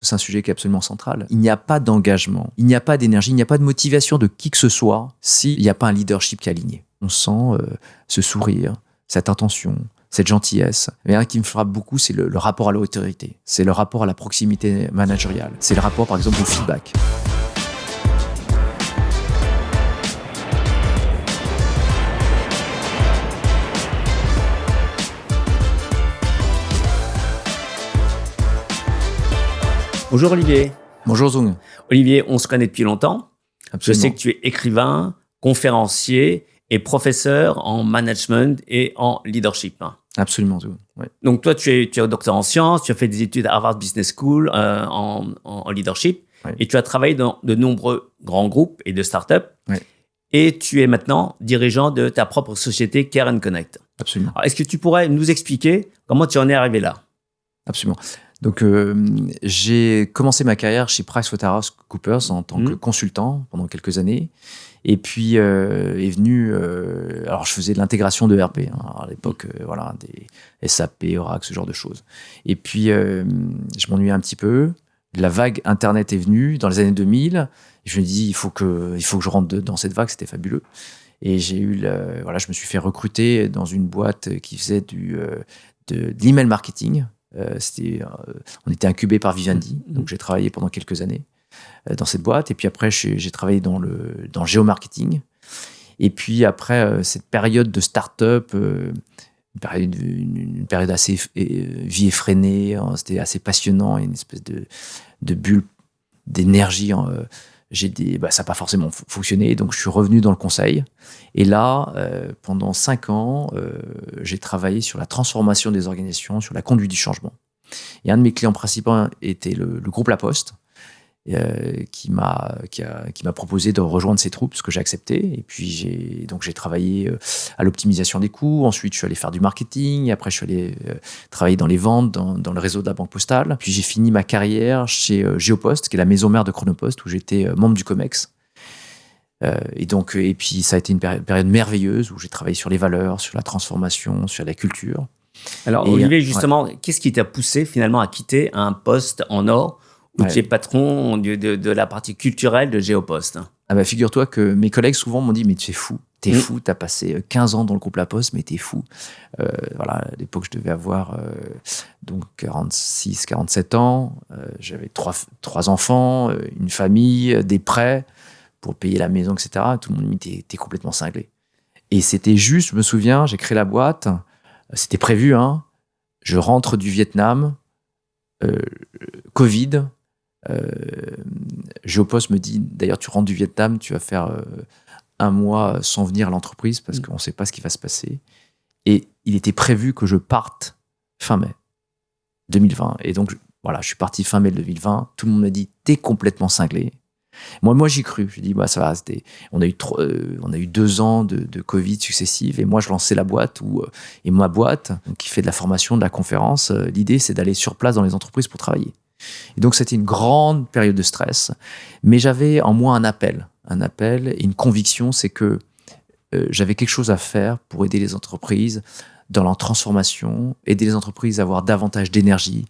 C'est un sujet qui est absolument central. Il n'y a pas d'engagement, il n'y a pas d'énergie, il n'y a pas de motivation de qui que ce soit s'il n'y a pas un leadership qui est aligné. On sent ce sourire, cette intention, cette gentillesse. Mais un qui me frappe beaucoup, c'est le rapport à l'autorité. C'est le rapport à la proximité managériale. C'est le rapport, par exemple, au feedback. Bonjour Olivier. Bonjour Zung. Olivier, on se connaît depuis longtemps. Absolument. Je sais que tu es écrivain, conférencier et professeur en management et en leadership. Absolument, Zung. Ouais. Donc toi, tu es docteur en sciences, tu as fait des études à Harvard Business School en leadership et tu as travaillé dans de nombreux grands groupes et de startups. Ouais. Et tu es maintenant dirigeant de ta propre société Care & Connect. Absolument. Alors, est-ce que tu pourrais nous expliquer comment tu en es arrivé là? Absolument. Donc, j'ai commencé ma carrière chez PricewaterhouseCoopers en tant que consultant pendant quelques années. Et puis, est venu... alors, je faisais de l'intégration de ERP. À l'époque, voilà, des SAP, Oracle, ce genre de choses. Et puis, je m'ennuyais un petit peu. La vague Internet est venue dans les années 2000. Et je me dis, il faut que je rentre dans cette vague. C'était fabuleux. Et j'ai eu... je me suis fait recruter dans une boîte qui faisait de l'email marketing. On était incubé par Vivendi, donc j'ai travaillé pendant quelques années dans cette boîte. Et puis après, j'ai travaillé dans le géomarketing. Et puis après, cette période de start-up, une période assez vie effrénée, c'était assez passionnant, une espèce de bulle d'énergie. Ça n'a pas forcément fonctionné, donc je suis revenu dans le conseil. Et là, pendant 5 ans, j'ai travaillé sur la transformation des organisations, sur la conduite du changement. Et un de mes clients principaux était le groupe La Poste, qui m'a proposé de rejoindre ses troupes, ce que j'ai accepté. Et puis j'ai travaillé à l'optimisation des coûts. Ensuite, je suis allé faire du marketing. Après, je suis allé travailler dans les ventes, dans le réseau de la Banque Postale. Puis j'ai fini ma carrière chez Géopost, qui est la maison mère de Chronopost, où j'étais membre du COMEX. Et puis ça a été une période merveilleuse où j'ai travaillé sur les valeurs, sur la transformation, sur la culture. Alors Olivier, justement, qu'est-ce qui t'a poussé finalement à quitter un poste en or où tu es patron de la partie culturelle de Géopost? Figure-toi que mes collègues souvent m'ont dit, mais tu es fou. T'es fou, t'as passé 15 ans dans le groupe La Poste, mais t'es fou. À l'époque, je devais avoir 46, 47 ans. J'avais trois enfants, une famille, des prêts pour payer la maison, etc. Tout le monde me dit, t'es complètement cinglé. Et c'était juste, je me souviens, j'ai créé la boîte, c'était prévu, hein. Je rentre du Vietnam, Covid. Géopost me dit, d'ailleurs, tu rentres du Vietnam, tu vas faire 1 mois sans venir à l'entreprise parce qu'on ne sait pas ce qui va se passer. Et il était prévu que je parte fin mai 2020. Et donc, je suis parti fin mai 2020. Tout le monde m'a dit, t'es complètement cinglé. Moi, j'y cru. J'ai dit, ça va. On a eu 2 ans de Covid successifs. Et moi, je lançais la boîte et ma boîte, qui fait de la formation, de la conférence, l'idée, c'est d'aller sur place dans les entreprises pour travailler. Et donc, c'était une grande période de stress. Mais j'avais en moi un appel et une conviction, c'est que j'avais quelque chose à faire pour aider les entreprises dans leur transformation, aider les entreprises à avoir davantage d'énergie,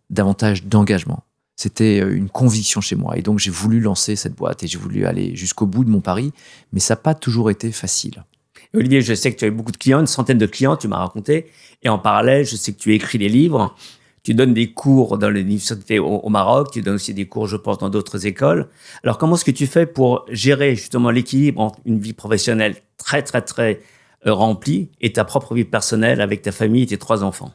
davantage d'engagement. C'était une conviction chez moi. Et donc, j'ai voulu lancer cette boîte et j'ai voulu aller jusqu'au bout de mon pari. Mais ça n'a pas toujours été facile. Olivier, je sais que tu as eu beaucoup de clients, une centaine de clients, tu m'as raconté. Et en parallèle, je sais que tu écris des livres. Tu donnes des cours dans l'université au Maroc. Tu donnes aussi des cours, je pense, dans d'autres écoles. Alors, comment est-ce que tu fais pour gérer justement l'équilibre entre une vie professionnelle très, très, très remplie et ta propre vie personnelle avec ta famille et tes 3 enfants?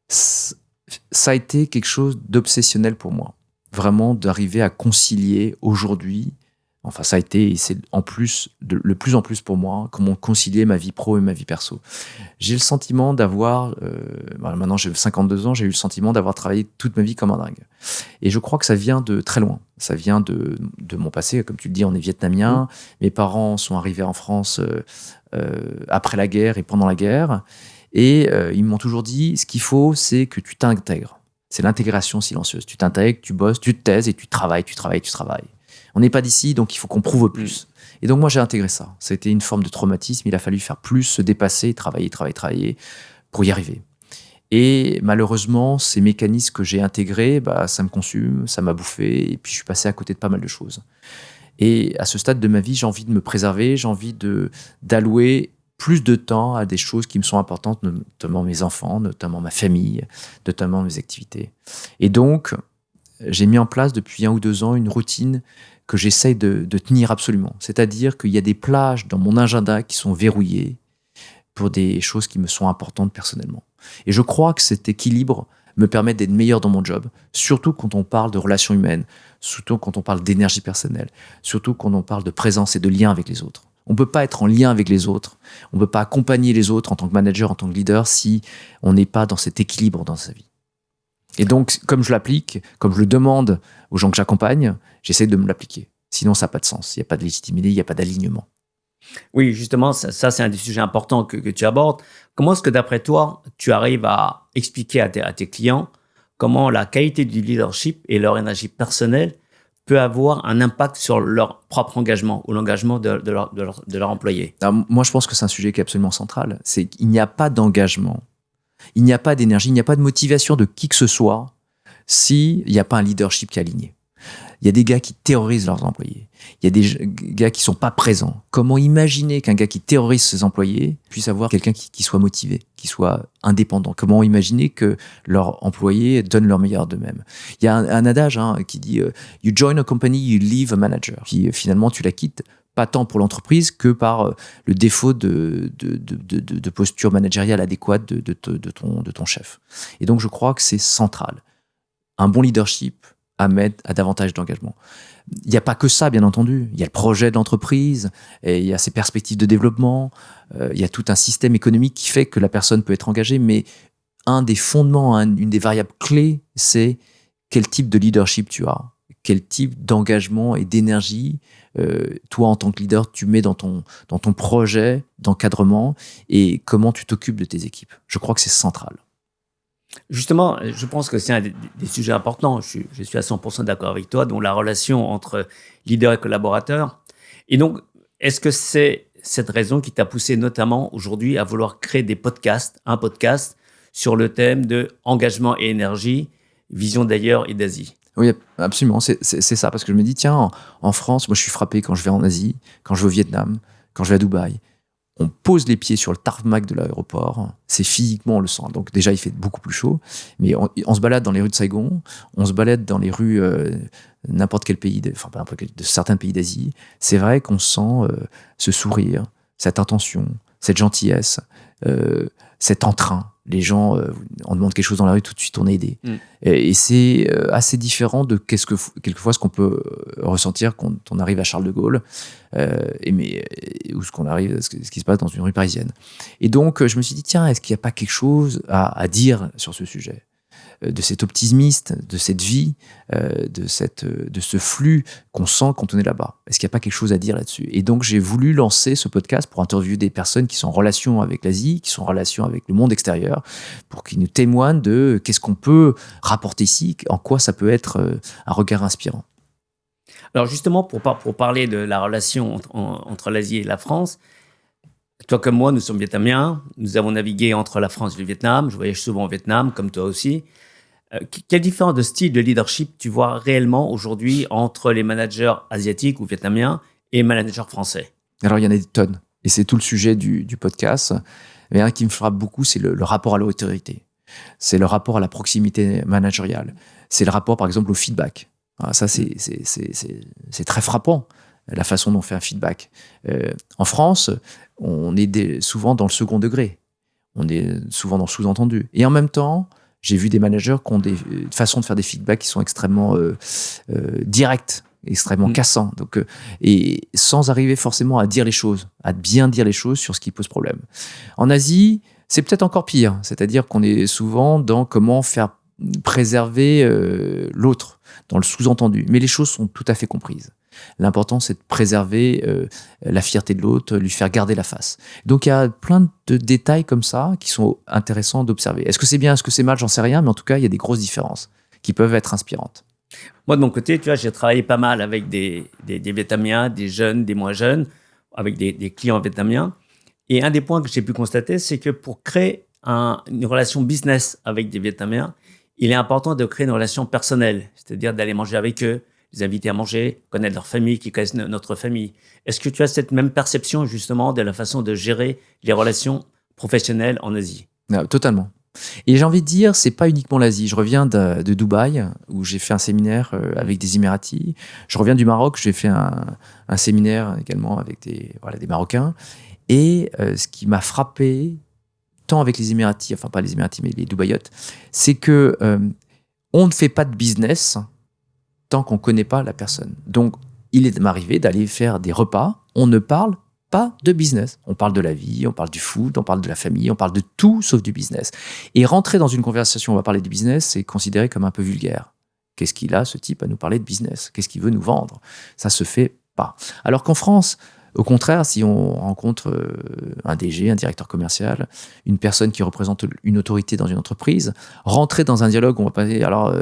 Ça a été quelque chose d'obsessionnel pour moi. Vraiment, d'arriver à concilier aujourd'hui. Enfin, ça a été, et c'est le plus en plus pour moi, comment concilier ma vie pro et ma vie perso. J'ai le sentiment d'avoir, maintenant j'ai 52 ans, j'ai eu le sentiment d'avoir travaillé toute ma vie comme un dingue. Et je crois que ça vient de très loin. Ça vient de mon passé. Comme tu le dis, on est vietnamien. Mes parents sont arrivés en France après la guerre et pendant la guerre. Et ils m'ont toujours dit, ce qu'il faut, c'est que tu t'intègres. C'est l'intégration silencieuse. Tu t'intègres, tu bosses, tu te taises et tu travailles. On n'est pas d'ici, donc il faut qu'on prouve plus. Et donc moi, j'ai intégré ça. C'était une forme de traumatisme. Il a fallu faire plus, se dépasser, travailler pour y arriver. Et malheureusement, ces mécanismes que j'ai intégrés, ça me consume, ça m'a bouffé, et puis je suis passé à côté de pas mal de choses. Et à ce stade de ma vie, j'ai envie de me préserver, j'ai envie d'allouer plus de temps à des choses qui me sont importantes, notamment mes enfants, notamment ma famille, notamment mes activités. Et donc, j'ai mis en place depuis 1 ou 2 ans une routine que j'essaye de tenir absolument. C'est-à-dire qu'il y a des plages dans mon agenda qui sont verrouillées pour des choses qui me sont importantes personnellement. Et je crois que cet équilibre me permet d'être meilleur dans mon job, surtout quand on parle de relations humaines, surtout quand on parle d'énergie personnelle, surtout quand on parle de présence et de lien avec les autres. On ne peut pas être en lien avec les autres, on ne peut pas accompagner les autres en tant que manager, en tant que leader, si on n'est pas dans cet équilibre dans sa vie. Et donc, comme je l'applique, comme je le demande aux gens que j'accompagne, j'essaie de me l'appliquer. Sinon, ça n'a pas de sens. Il n'y a pas de légitimité, il n'y a pas d'alignement. Oui, justement, ça c'est un des sujets importants que tu abordes. Comment est-ce que, d'après toi, tu arrives à expliquer à tes clients comment la qualité du leadership et leur énergie personnelle peut avoir un impact sur leur propre engagement ou l'engagement de leur employé? Alors, moi, je pense que c'est un sujet qui est absolument central. C'est qu'il n'y a pas d'engagement, il n'y a pas d'énergie, il n'y a pas de motivation de qui que ce soit s'il n'y a pas un leadership qui est aligné. Il y a des gars qui terrorisent leurs employés. Il y a des gars qui sont pas présents. Comment imaginer qu'un gars qui terrorise ses employés puisse avoir quelqu'un qui soit motivé, qui soit indépendant? Comment imaginer que leurs employés donnent leur meilleur d'eux-mêmes? Il y a un adage qui dit « You join a company, you leave a manager ». Qui finalement, tu la quittes pas tant pour l'entreprise que par le défaut de posture managériale adéquate de ton chef. Et donc, je crois que c'est central. Un bon leadership amène à davantage d'engagement. Il n'y a pas que ça, bien entendu. Il y a le projet de l'entreprise, et il y a ses perspectives de développement, il y a tout un système économique qui fait que la personne peut être engagée, mais un des fondements, une des variables clés, c'est quel type de leadership tu as, quel type d'engagement et d'énergie toi, en tant que leader, tu mets dans ton projet d'encadrement et comment tu t'occupes de tes équipes. Je crois que c'est central. Justement, je pense que c'est un des sujets importants. Je suis à 100% d'accord avec toi, dont la relation entre leader et collaborateur. Et donc, est-ce que c'est cette raison qui t'a poussé notamment aujourd'hui à vouloir créer un podcast sur le thème de engagement et énergie, vision d'ailleurs et d'Asie? Oui, absolument, c'est ça. Parce que je me dis, tiens, en France, moi je suis frappé quand je vais en Asie, quand je vais au Vietnam, quand je vais à Dubaï. On pose les pieds sur le tarmac de l'aéroport, c'est physiquement, on le sent. Donc déjà, il fait beaucoup plus chaud, mais on se balade dans les rues de Saigon, on se balade dans les rues n'importe quel pays, de certains pays d'Asie. C'est vrai qu'on sent ce sourire, cette intention, cette gentillesse, cet entrain. Les gens, on demande quelque chose dans la rue, tout de suite on est aidé. Et c'est assez différent de quelquefois ce qu'on peut ressentir quand on arrive à Charles de Gaulle, ou ce qui se passe dans une rue parisienne. Et donc je me suis dit, tiens, est-ce qu'il n'y a pas quelque chose à dire sur ce sujet, de cet optimiste, de cette vie, de ce flux qu'on sent quand on est là-bas? Est-ce qu'il n'y a pas quelque chose à dire là-dessus? Et donc, j'ai voulu lancer ce podcast pour interviewer des personnes qui sont en relation avec l'Asie, qui sont en relation avec le monde extérieur, pour qu'ils nous témoignent de qu'est-ce qu'on peut rapporter ici, en quoi ça peut être un regard inspirant. Alors justement, pour parler de la relation entre l'Asie et la France, toi comme moi, nous sommes vietnamiens, nous avons navigué entre la France et le Vietnam, je voyage souvent au Vietnam, comme toi aussi. Quelle différence de style de leadership tu vois réellement aujourd'hui entre les managers asiatiques ou vietnamiens et les managers français? Alors, il y en a des tonnes. Et c'est tout le sujet du podcast. Mais un qui me frappe beaucoup, c'est le rapport à l'autorité. C'est le rapport à la proximité managériale. C'est le rapport, par exemple, au feedback. Alors ça, c'est très frappant, la façon dont on fait un feedback. En France, on est souvent dans le second degré. On est souvent dans le sous-entendu. Et en même temps, j'ai vu des managers qui ont des façons de faire des feedbacks qui sont extrêmement directs, extrêmement cassants. Donc, et sans arriver forcément à dire les choses, à bien dire les choses sur ce qui pose problème. En Asie, c'est peut-être encore pire. C'est-à-dire qu'on est souvent dans comment faire préserver l'autre, dans le sous-entendu. Mais les choses sont tout à fait comprises. L'important, c'est de préserver la fierté de l'autre, lui faire garder la face. Donc, il y a plein de détails comme ça qui sont intéressants d'observer. Est-ce que c'est bien, est-ce que c'est mal, j'en sais rien, mais en tout cas, il y a des grosses différences qui peuvent être inspirantes. Moi, de mon côté, tu vois, j'ai travaillé pas mal avec des Vietnamiens, des jeunes, des moins jeunes, avec des clients vietnamiens. Et un des points que j'ai pu constater, c'est que pour créer une relation business avec des Vietnamiens, il est important de créer une relation personnelle, c'est-à-dire d'aller manger avec eux, les inviter à manger, connaître leur famille, qui connaissent notre famille. Est-ce que tu as cette même perception justement de la façon de gérer les relations professionnelles en Asie? Totalement. Et j'ai envie de dire, c'est pas uniquement l'Asie. Je reviens de Dubaï, où j'ai fait un séminaire avec des Émiratis. Je reviens du Maroc, j'ai fait un séminaire également avec des Marocains. Et ce qui m'a frappé, tant avec les Émiratis, enfin pas les Émiratis, mais les Dubaïotes, c'est que on ne fait pas de business tant qu'on ne connaît pas la personne. Donc, il est m'arrivé d'aller faire des repas, on ne parle pas de business. On parle de la vie, on parle du foot, on parle de la famille, on parle de tout sauf du business. Et rentrer dans une conversation où on va parler du business, c'est considéré comme un peu vulgaire. Qu'est-ce qu'il a, ce type, à nous parler de business? Qu'est-ce qu'il veut nous vendre? Ça se fait pas. Alors qu'en France, au contraire, si on rencontre un DG, un directeur commercial, une personne qui représente une autorité dans une entreprise, rentrer dans un dialogue où on va parler, alors,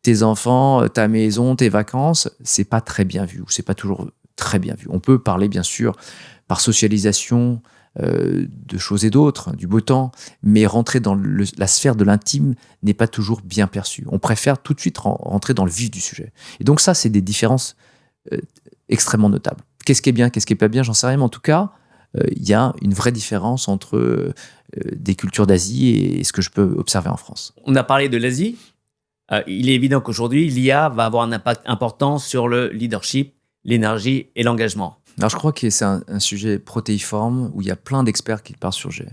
tes enfants, ta maison, tes vacances, c'est pas très bien vu, ou c'est pas toujours très bien vu. On peut parler, bien sûr, par socialisation de choses et d'autres, du beau temps, mais rentrer dans la sphère de l'intime n'est pas toujours bien perçu. On préfère tout de suite rentrer dans le vif du sujet. Et donc ça, c'est des différences extrêmement notables. Qu'est-ce qui est bien, qu'est-ce qui est pas bien, j'en sais rien, mais en tout cas, il y a une vraie différence entre des cultures d'Asie et ce que je peux observer en France. On a parlé de l'Asie. Il est évident qu'aujourd'hui, l'IA va avoir un impact important sur le leadership, l'énergie et l'engagement. Alors, je crois que c'est un sujet protéiforme où il y a plein d'experts qui parlent sur le sujet.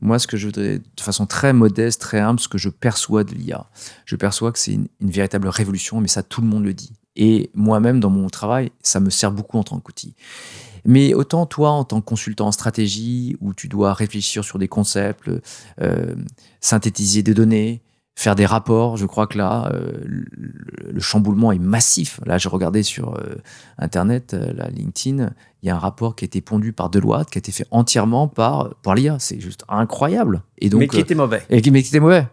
Moi, ce que je voudrais, de façon très modeste, très humble, ce que je perçois de l'IA, je perçois que c'est une véritable révolution, mais ça, tout le monde le dit. Et moi-même, dans mon travail, ça me sert beaucoup en tant qu'outil. Mais autant toi, en tant que consultant en stratégie, où tu dois réfléchir sur des concepts, synthétiser des données, faire des rapports, je crois que là, le chamboulement est massif. Là, je regardais sur Internet, LinkedIn, il y a un rapport qui a été pondu par Deloitte, qui a été fait entièrement par l'IA. C'est juste incroyable. Et donc, mais qui était mauvais. Mais qui était mauvais.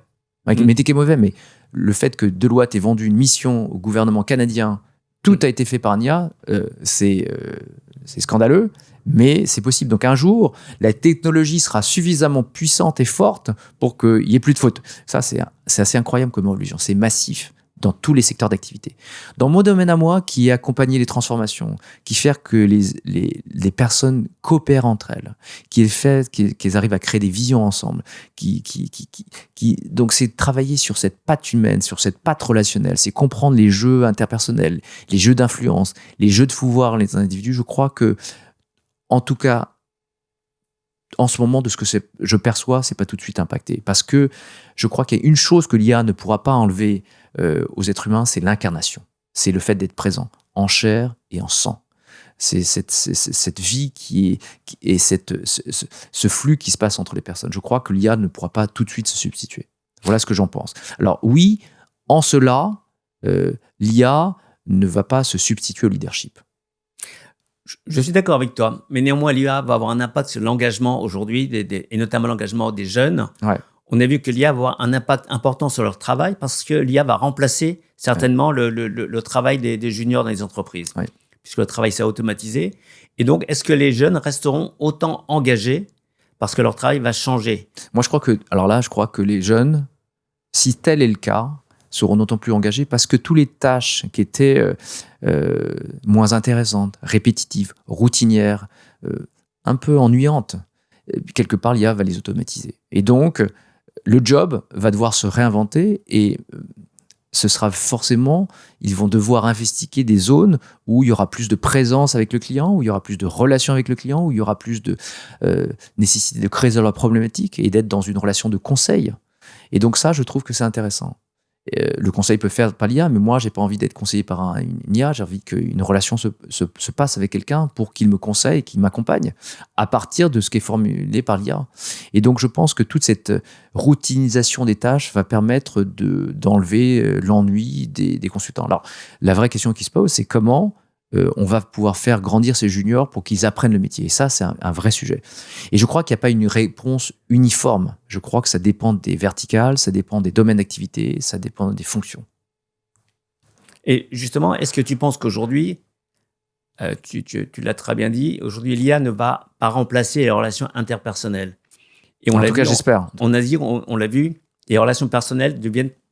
Mais qui était mauvais. Mais le fait que Deloitte ait vendu une mission au gouvernement canadien, tout a été fait par l'IA, c'est scandaleux. Mais c'est possible. Donc un jour, la technologie sera suffisamment puissante et forte pour qu'il n'y ait plus de fautes. Ça, c'est assez incroyable comme évolution. C'est massif dans tous les secteurs d'activité. Dans mon domaine à moi, qui est accompagner les transformations, qui fait que les personnes coopèrent entre elles, qu'elles arrivent à créer des visions ensemble, donc c'est travailler sur cette patte humaine, sur cette patte relationnelle, c'est comprendre les jeux interpersonnels, les jeux d'influence, les jeux de pouvoir, les individus. Je crois que en tout cas, en ce moment, de ce que je perçois, c'est pas tout de suite impacté. Parce que je crois qu'il y a une chose que l'IA ne pourra pas enlever aux êtres humains, c'est l'incarnation. C'est le fait d'être présent en chair et en sang. C'est cette vie et ce flux qui se passe entre les personnes. Je crois que l'IA ne pourra pas tout de suite se substituer. Voilà ce que j'en pense. Alors oui, en cela, l'IA ne va pas se substituer au leadership. Je suis d'accord avec toi, mais néanmoins, l'IA va avoir un impact sur l'engagement aujourd'hui, et notamment l'engagement des jeunes. Ouais. On a vu que l'IA va avoir un impact important sur leur travail parce que l'IA va remplacer certainement le travail des juniors dans les entreprises, puisque le travail s'est automatisé. Et donc, est-ce que les jeunes resteront autant engagés parce que leur travail va changer? Moi, je crois que les jeunes, si tel est le cas, seront d'autant plus engagés parce que toutes les tâches qui étaient moins intéressantes, répétitives, routinières, un peu ennuyantes, quelque part, l'IA va les automatiser. Et donc, le job va devoir se réinventer et ce sera forcément, ils vont devoir investiguer des zones où il y aura plus de présence avec le client, où il y aura plus de relations avec le client, où il y aura plus de nécessité de créer leur problématique et d'être dans une relation de conseil. Et donc ça, je trouve que c'est intéressant. Le conseil peut faire par l'IA, mais moi, j'ai pas envie d'être conseillé par une IA. J'ai envie qu'une relation se passe avec quelqu'un pour qu'il me conseille, qu'il m'accompagne à partir de ce qui est formulé par l'IA. Et donc, je pense que toute cette routinisation des tâches va permettre d'enlever l'ennui des consultants. Alors, la vraie question qui se pose, c'est comment on va pouvoir faire grandir ces juniors pour qu'ils apprennent le métier. Et ça, c'est un vrai sujet. Et je crois qu'il n'y a pas une réponse uniforme. Je crois que ça dépend des verticales, ça dépend des domaines d'activité, ça dépend des fonctions. Et justement, est-ce que tu penses qu'aujourd'hui, tu l'as très bien dit, aujourd'hui, l'IA ne va pas remplacer les relations interpersonnelles. Et En tout cas, j'espère. En Asie, on l'a vu, les relations personnelles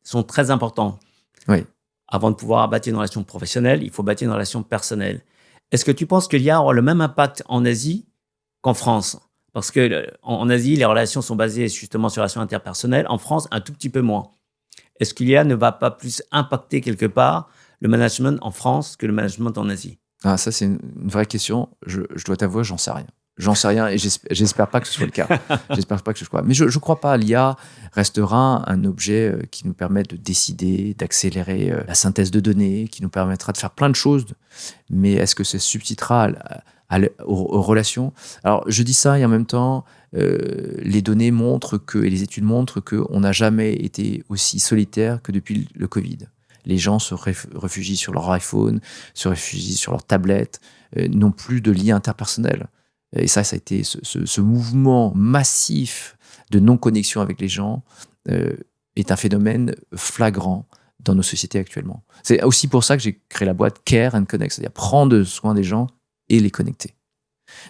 sont très importantes. Oui. Avant de pouvoir bâtir une relation professionnelle, il faut bâtir une relation personnelle. Est-ce que tu penses que l'IA aura le même impact en Asie qu'en France? Parce que en Asie, les relations sont basées justement sur les relations interpersonnelles. En France, un tout petit peu moins. Est-ce que l'IA ne va pas plus impacter quelque part le management en France que le management en Asie? Ah, ça, c'est une vraie question. Je dois t'avouer, j'en sais rien. J'en sais rien et j'espère pas que ce soit le cas. J'espère pas que ce soit. Mais je crois pas. L'IA restera un objet qui nous permet de décider, d'accélérer la synthèse de données, qui nous permettra de faire plein de choses. Mais est-ce que ça substituera aux relations? Alors, je dis ça et en même temps, les données montrent et les études montrent qu'on n'a jamais été aussi solitaire que depuis le Covid. Les gens se réfugient sur leur iPhone, se réfugient sur leur tablette, n'ont plus de lien interpersonnel. Et ça a été ce mouvement massif de non-connexion avec les gens est un phénomène flagrant dans nos sociétés actuellement. C'est aussi pour ça que j'ai créé la boîte Care and Connect, c'est-à-dire prendre soin des gens et les connecter.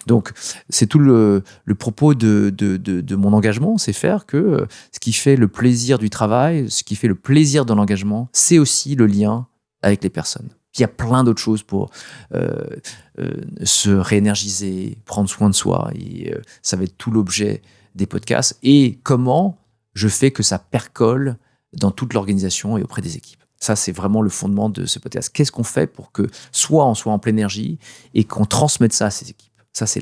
Donc, c'est tout le propos de mon engagement, c'est faire que ce qui fait le plaisir du travail, ce qui fait le plaisir de l'engagement, c'est aussi le lien avec les personnes. Il y a plein d'autres choses pour se réénergiser, prendre soin de soi. Et ça va être tout l'objet des podcasts. Et comment je fais que ça percole dans toute l'organisation et auprès des équipes. Ça, c'est vraiment le fondement de ce podcast. Qu'est-ce qu'on fait pour que soit on soit en pleine énergie et qu'on transmette ça à ses équipes? Ça, c'est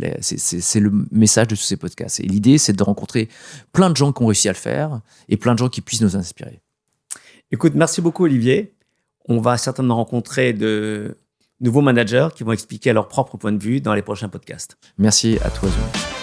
le message de tous ces podcasts. Et l'idée, c'est de rencontrer plein de gens qui ont réussi à le faire et plein de gens qui puissent nous inspirer. Écoute, merci beaucoup, Olivier. On va certainement rencontrer de nouveaux managers qui vont expliquer leur propre point de vue dans les prochains podcasts. Merci à toi, Zoé.